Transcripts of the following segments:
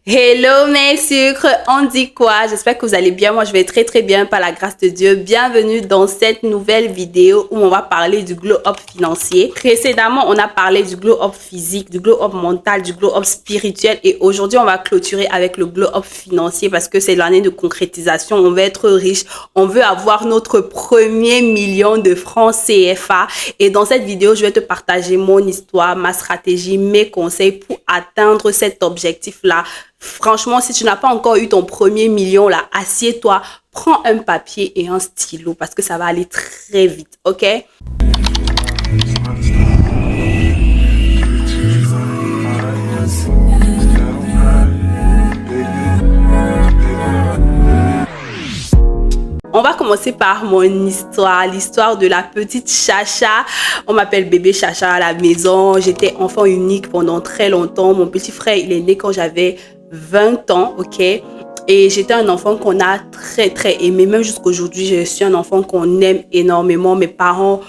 Hello mes sucres, on dit quoi? J'espère que vous allez bien, moi je vais très bien par la grâce de Dieu. Bienvenue dans cette nouvelle vidéo où on va parler du glow up financier. Précédemment, on a parlé du glow up physique, du glow up mental, du glow up spirituel et aujourd'hui on va clôturer avec le glow up financier parce que c'est l'année de concrétisation. On veut être riche, on veut avoir notre premier million de francs CFA et dans cette vidéo, je vais te partager mon histoire, ma stratégie, mes conseils pour atteindre cet objectif-là. Franchement, si tu n'as pas encore eu ton premier million là, assieds-toi, prends un papier et un stylo parce que ça va aller très vite, ok? On va commencer par mon histoire, l'histoire de la petite Chacha. On m'appelle bébé Chacha à la maison. J'étais enfant unique pendant très longtemps. Mon petit frère, il est né quand j'avais 20 ans, ok? Et j'étais un enfant qu'on a très aimé. Même jusqu'aujourd'hui, je suis un enfant qu'on aime énormément. Mes parents,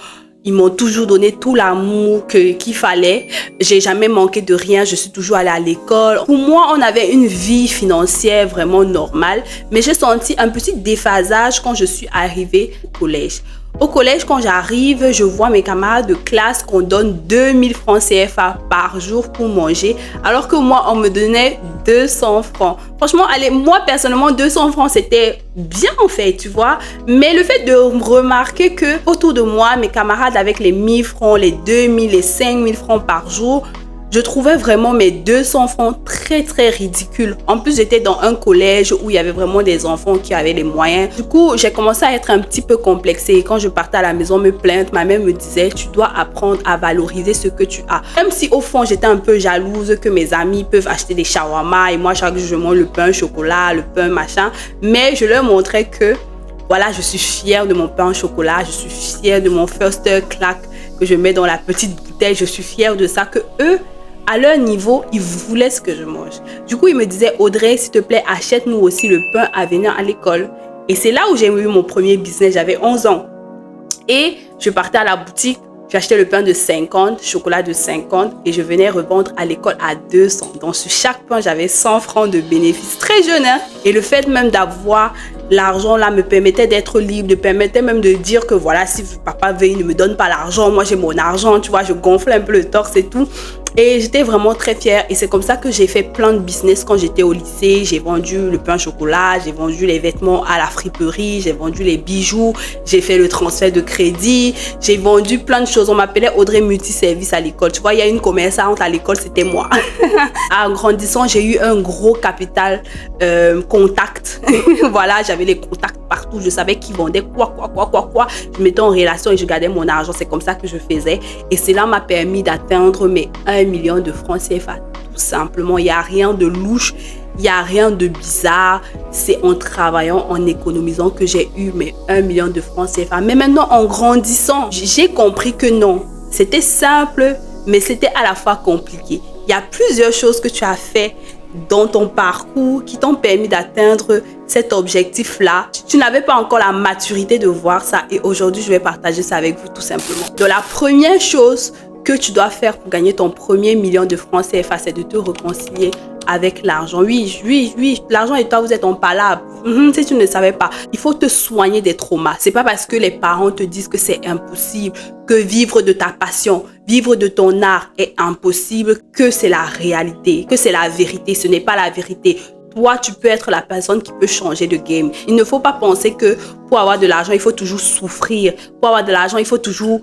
ils m'ont toujours donné tout l'amour qu'il fallait. J'ai jamais manqué de rien. Je suis toujours allée à l'école. Pour moi, on avait une vie financière vraiment normale. Mais j'ai senti un petit déphasage quand je suis arrivée au collège. Au collège, quand j'arrive, je vois mes camarades de classe qu'on donne 2000 francs CFA par jour pour manger, alors que moi, on me donnait 200 francs. Franchement, allez, moi, personnellement, 200 francs, c'était bien en fait, tu vois. Mais le fait de remarquer que autour de moi, mes camarades avec les 1000 francs, les 2000, les 5000 francs par jour, je trouvais vraiment mes 200 francs très ridicules. En plus, j'étais dans un collège où il y avait vraiment des enfants qui avaient les moyens. Du coup, j'ai commencé à être un petit peu complexée. Quand je partais à la maison me plaindre, ma mère me disait, tu dois apprendre à valoriser ce que tu as. Même si au fond, j'étais un peu jalouse que mes amis peuvent acheter des shawarma et moi, chaque jour, je mange le pain au chocolat, le pain machin. Mais je leur montrais que, voilà, je suis fière de mon pain au chocolat, je suis fière de mon First Clack que je mets dans la petite bouteille. Je suis fière de ça que eux, à leur niveau, ils voulaient ce que je mange. Du coup, ils me disaient, Audrey, s'il te plaît, achète-nous aussi le pain à venir à l'école. Et c'est là où j'ai eu mon premier business. J'avais 11 ans. Et je partais à la boutique, j'achetais le pain de 50, chocolat de 50 et je venais revendre à l'école à 200. Donc, sur chaque pain, j'avais 100 francs de bénéfice. Très jeune, hein? Et le fait même d'avoir l'argent là me permettait d'être libre, me permettait même de dire que voilà, si papa veut, il ne me donne pas l'argent, moi j'ai mon argent, tu vois, je gonfle un peu le torse et tout. Et j'étais vraiment très fière et c'est comme ça que j'ai fait plein de business quand j'étais au lycée. J'ai vendu le pain au chocolat, j'ai vendu les vêtements à la friperie, j'ai vendu les bijoux, j'ai fait le transfert de crédit, j'ai vendu plein de choses. On m'appelait Audrey Multiservice à l'école. Tu vois, il y a une commerçante à l'école, c'était moi. En grandissant, j'ai eu un gros capital contact. Voilà, j'avais les contacts partout. Je savais qui vendait quoi. Je mettais en relation et je gardais mon argent. C'est comme ça que je faisais. Et cela m'a permis d'atteindre mes 1 million de francs CFA. Tout simplement, il n'y a rien de louche, il n'y a rien de bizarre. C'est en travaillant, en économisant que j'ai eu mes 1 million de francs CFA. Mais maintenant, en grandissant, j'ai compris que non. C'était simple, mais c'était à la fois compliqué. Il y a plusieurs choses que tu as fait dans ton parcours qui t'ont permis d'atteindre cet objectif-là. Tu n'avais pas encore la maturité de voir ça et aujourd'hui, je vais partager ça avec vous tout simplement. Donc, la première chose que tu dois faire pour gagner ton premier million de francs CFA, c'est de te réconcilier avec l'argent. Oui, l'argent et toi, vous êtes en palabre. Si tu ne savais pas, il faut te soigner des traumas. C'est pas parce que les parents te disent que c'est impossible, que vivre de ta passion, vivre de ton art est impossible, que c'est la réalité, que c'est la vérité. Ce n'est pas la vérité. Toi, tu peux être la personne qui peut changer de game. Il ne faut pas penser que pour avoir de l'argent, il faut toujours souffrir. Pour avoir de l'argent, il faut toujours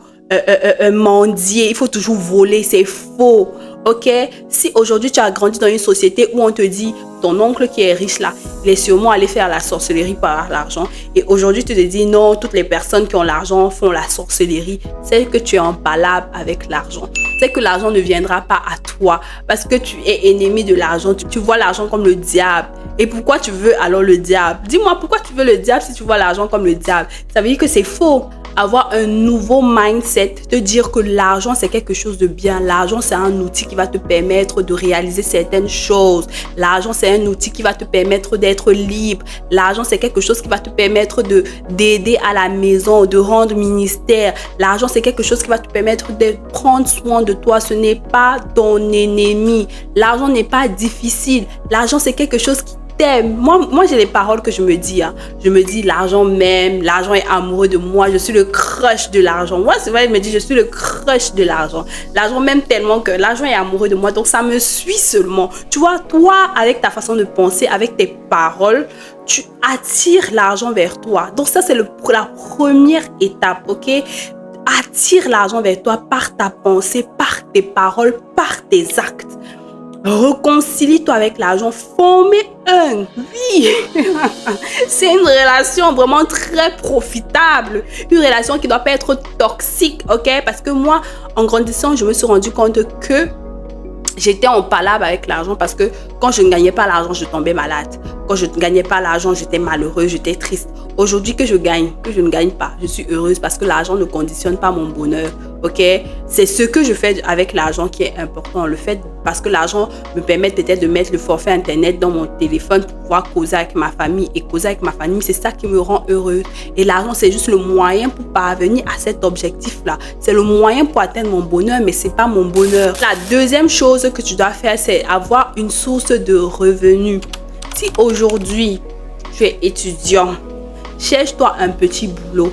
mendier, il faut toujours voler, c'est faux, ok? Si aujourd'hui tu as grandi dans une société où on te dit ton oncle qui est riche là, il est sûrement allé faire la sorcellerie pour avoir l'argent et aujourd'hui tu te dis non, toutes les personnes qui ont l'argent font la sorcellerie, c'est que tu es en palabre avec l'argent. C'est que l'argent ne viendra pas à toi parce que tu es ennemi de l'argent, tu vois l'argent comme le diable. Et pourquoi tu veux alors le diable? Dis-moi pourquoi tu veux le diable si tu vois l'argent comme le diable? Ça veut dire que c'est faux. avoir un nouveau mindset, te dire que l'argent, c'est quelque chose de bien. L'argent, c'est un outil qui va te permettre de réaliser certaines choses. L'argent, c'est un outil qui va te permettre d'être libre. L'argent, c'est quelque chose qui va te permettre d'aider à la maison, de rendre ministère. L'argent, c'est quelque chose qui va te permettre de prendre soin de toi. Ce n'est pas ton ennemi. L'argent n'est pas difficile. L'argent, c'est quelque chose qui t'aime. Moi, j'ai les paroles que je me dis. Je me dis, l'argent m'aime, l'argent est amoureux de moi, je suis le crush de l'argent. Moi, c'est vrai, je me dis, je suis le crush de l'argent. L'argent m'aime tellement que l'argent est amoureux de moi, donc ça me suit seulement. Tu vois, toi, avec ta façon de penser, avec tes paroles, tu attires l'argent vers toi. Donc ça, c'est la première étape, ok? Attire l'argent vers toi par ta pensée, par tes paroles, par tes actes. Réconcilie-toi avec l'argent, formez un, oui. C'est une relation vraiment très profitable, une relation qui ne doit pas être toxique, ok? Parce que moi, en grandissant, je me suis rendu compte que j'étais en palabre avec l'argent parce que quand je ne gagnais pas l'argent, je tombais malade. Quand je ne gagnais pas l'argent, j'étais malheureuse, j'étais triste. Aujourd'hui que je gagne, que je ne gagne pas, je suis heureuse parce que l'argent ne conditionne pas mon bonheur. Ok? C'est ce que je fais avec l'argent qui est important. Le fait parce que l'argent me permet peut-être de mettre le forfait internet dans mon téléphone pour pouvoir causer avec ma famille. Et causer avec ma famille, c'est ça qui me rend heureuse. Et l'argent, c'est juste le moyen pour parvenir à cet objectif-là. C'est le moyen pour atteindre mon bonheur, mais c'est pas mon bonheur. La deuxième chose que tu dois faire, c'est avoir une source de revenus. Si aujourd'hui, tu es étudiant, cherche-toi un petit boulot.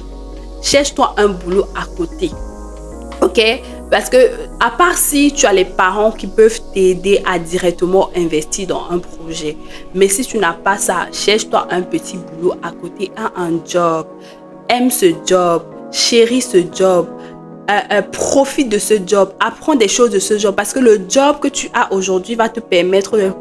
Cherche-toi un boulot à côté. Ok? Parce que, à part si tu as les parents qui peuvent t'aider à directement investir dans un projet. Mais si tu n'as pas ça, cherche-toi un petit boulot à côté, un job. Aime ce job. Chéris ce job. Profite de ce job. Apprends des choses de ce job. Parce que le job que tu as aujourd'hui va te permettre de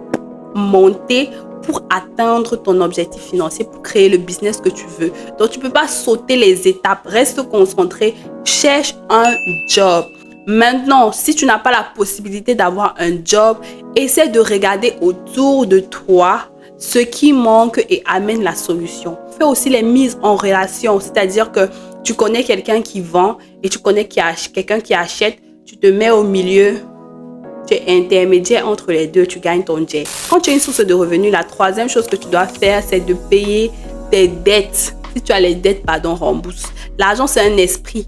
monter pour atteindre ton objectif financier, pour créer le business que tu veux. Donc, tu ne peux pas sauter les étapes. Reste concentré. Cherche un job. Maintenant, si tu n'as pas la possibilité d'avoir un job, essaie de regarder autour de toi ce qui manque et amène la solution. Fais aussi les mises en relation. C'est-à-dire que tu connais quelqu'un qui vend et tu connais quelqu'un qui achète. Tu te mets au milieu. Tu es intermédiaire entre les deux, tu gagnes ton jet. Quand tu as une source de revenus, la troisième chose que tu dois faire, c'est de payer tes dettes. Si tu as les dettes, rembourse. L'argent, c'est un esprit.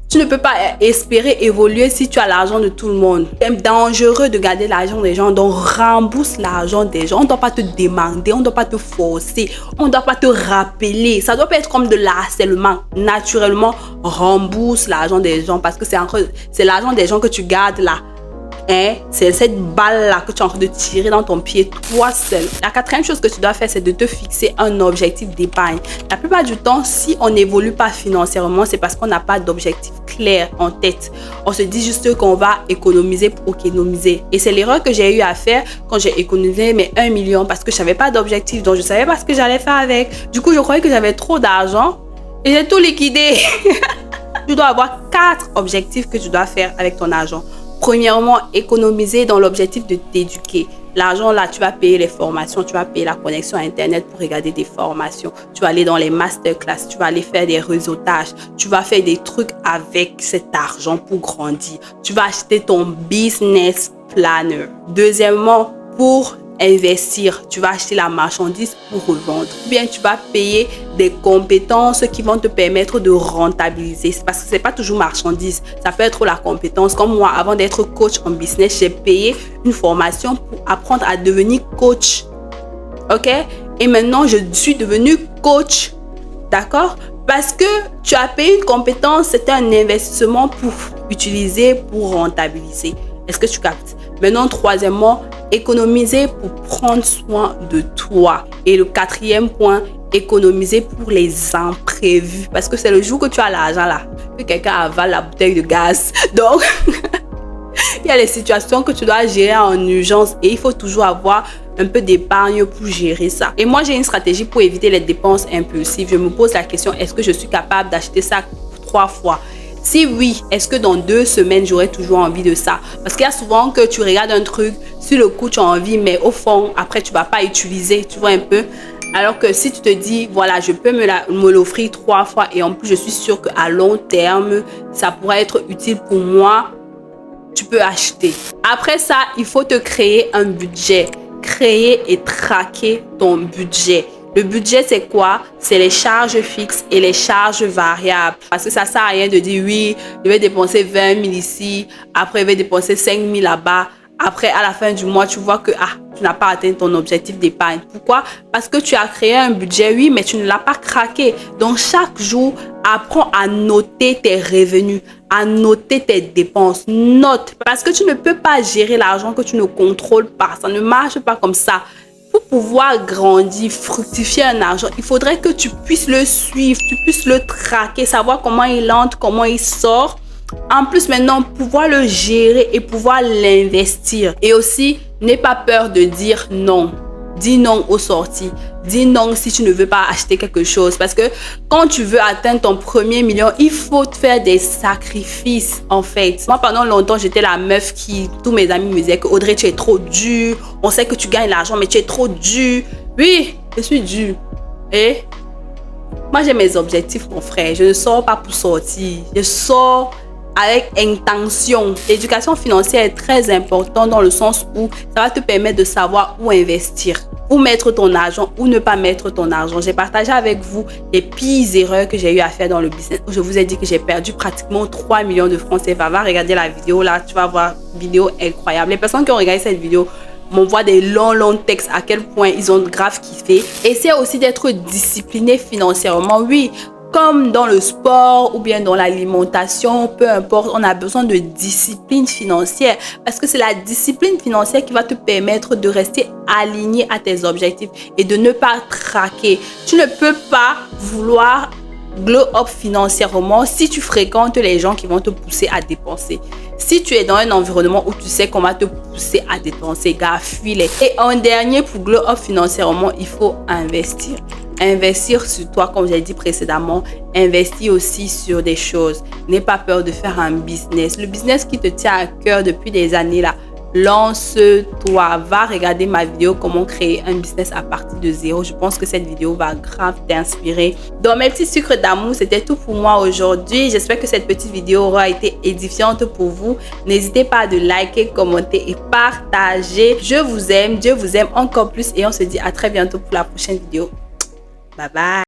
Tu ne peux pas espérer évoluer si tu as l'argent de tout le monde. C'est dangereux de garder l'argent des gens, donc rembourse l'argent des gens. On ne doit pas te demander, on ne doit pas te forcer, on ne doit pas te rappeler. Ça doit pas être comme de l'harcèlement. Naturellement, rembourse l'argent des gens parce que c'est l'argent des gens que tu gardes là. C'est cette balle-là que tu es en train de tirer dans ton pied, toi seul. La quatrième chose que tu dois faire, c'est de te fixer un objectif d'épargne. La plupart du temps, si on n'évolue pas financièrement, c'est parce qu'on n'a pas d'objectif clair en tête. On se dit juste qu'on va économiser pour économiser. Et c'est l'erreur que j'ai eu à faire quand j'ai économisé mes 1 million parce que je n'avais pas d'objectif, donc je ne savais pas ce que j'allais faire avec. Du coup, je croyais que j'avais trop d'argent et j'ai tout liquidé. Tu dois avoir 4 objectifs que tu dois faire avec ton argent. Premièrement, économiser dans l'objectif de t'éduquer. L'argent là, tu vas payer les formations, tu vas payer la connexion à Internet pour regarder des formations. Tu vas aller dans les masterclass, tu vas aller faire des réseautages. Tu vas faire des trucs avec cet argent pour grandir. Tu vas acheter ton business planner. Deuxièmement, pour investir, tu vas acheter la marchandise pour revendre. Ou bien tu vas payer des compétences qui vont te permettre de rentabiliser. Parce que c'est pas toujours marchandise, ça peut être la compétence. Comme moi, avant d'être coach en business, j'ai payé une formation pour apprendre à devenir coach. Ok? Et maintenant, je suis devenue coach. D'accord? Parce que tu as payé une compétence, c'était un investissement pour utiliser, pour rentabiliser. Est-ce que tu captes? Maintenant, troisièmement, économiser pour prendre soin de toi. Et le quatrième point, économiser pour les imprévus. Parce que c'est le jour que tu as l'argent là, que quelqu'un avale la bouteille de gaz. Donc, il y a les situations que tu dois gérer en urgence et il faut toujours avoir un peu d'épargne pour gérer ça. Et moi, j'ai une stratégie pour éviter les dépenses impulsives. Je me pose la question, est-ce que je suis capable d'acheter ça 3 fois? Si oui, est-ce que dans 2 semaines, j'aurai toujours envie de ça? Parce qu'il y a souvent que tu regardes un truc, sur le coup, tu as envie, mais au fond, après, tu ne vas pas utiliser, tu vois un peu. Alors que si tu te dis, voilà, je peux me l'offrir 3 fois et en plus, je suis sûre qu'à long terme, ça pourrait être utile pour moi, tu peux acheter. Après ça, il faut te créer un budget. Créer et traquer ton budget. Le budget, c'est quoi? C'est les charges fixes et les charges variables. Parce que ça ne sert à rien de dire, oui, je vais dépenser 20 000 ici, après, je vais dépenser 5 000 là-bas. Après, à la fin du mois, tu vois que tu n'as pas atteint ton objectif d'épargne. Pourquoi? Parce que tu as créé un budget, oui, mais tu ne l'as pas craqué. Donc, chaque jour, apprends à noter tes revenus, à noter tes dépenses. Note, parce que tu ne peux pas gérer l'argent que tu ne contrôles pas. Ça ne marche pas comme ça. Pour pouvoir grandir, fructifier un argent, il faudrait que tu puisses le suivre, tu puisses le traquer, savoir comment il entre, comment il sort. En plus, maintenant, pouvoir le gérer et pouvoir l'investir. Et aussi, n'aie pas peur de dire non. Dis non aux sorties. Dis non si tu ne veux pas acheter quelque chose. Parce que quand tu veux atteindre ton premier million, il faut faire des sacrifices, en fait. Moi, pendant longtemps, j'étais la meuf qui... Tous mes amis me disaient que Audrey, tu es trop dure. On sait que tu gagnes l'argent, mais tu es trop dure. Oui, je suis dure. Et moi, j'ai mes objectifs, mon frère. Je ne sors pas pour sortir. Je sors avec intention. L'éducation financière est très importante dans le sens où ça va te permettre de savoir où investir, où mettre ton argent, où ne pas mettre ton argent. J'ai partagé avec vous les pires erreurs que j'ai eu à faire dans le business. Je vous ai dit que j'ai perdu pratiquement 3 millions de francs CFA. Va regarder la vidéo là, tu vas voir, vidéo incroyable. Les personnes qui ont regardé cette vidéo m'envoient des longs textes à quel point ils ont grave kiffé. Essaie aussi d'être discipliné financièrement. Oui, comme dans le sport ou bien dans l'alimentation, peu importe, on a besoin de discipline financière parce que c'est la discipline financière qui va te permettre de rester aligné à tes objectifs et de ne pas craquer. Tu ne peux pas vouloir glow up financièrement si tu fréquentes les gens qui vont te pousser à dépenser. Si tu es dans un environnement où tu sais qu'on va te pousser à dépenser, gars, fuis-les. Et en dernier, pour glow up financièrement, il faut investir. Investir sur toi, comme j'ai dit précédemment, investis aussi sur des choses. N'aie pas peur de faire un business. Le business qui te tient à cœur depuis des années là, lance-toi. Va regarder ma vidéo comment créer un business à partir de zéro. Je pense que cette vidéo va grave t'inspirer. Donc mes petits sucres d'amour, c'était tout pour moi aujourd'hui. J'espère que cette petite vidéo aura été édifiante pour vous. N'hésitez pas à liker, commenter et partager. Je vous aime, Dieu vous aime encore plus et on se dit à très bientôt pour la prochaine vidéo. Bye bye.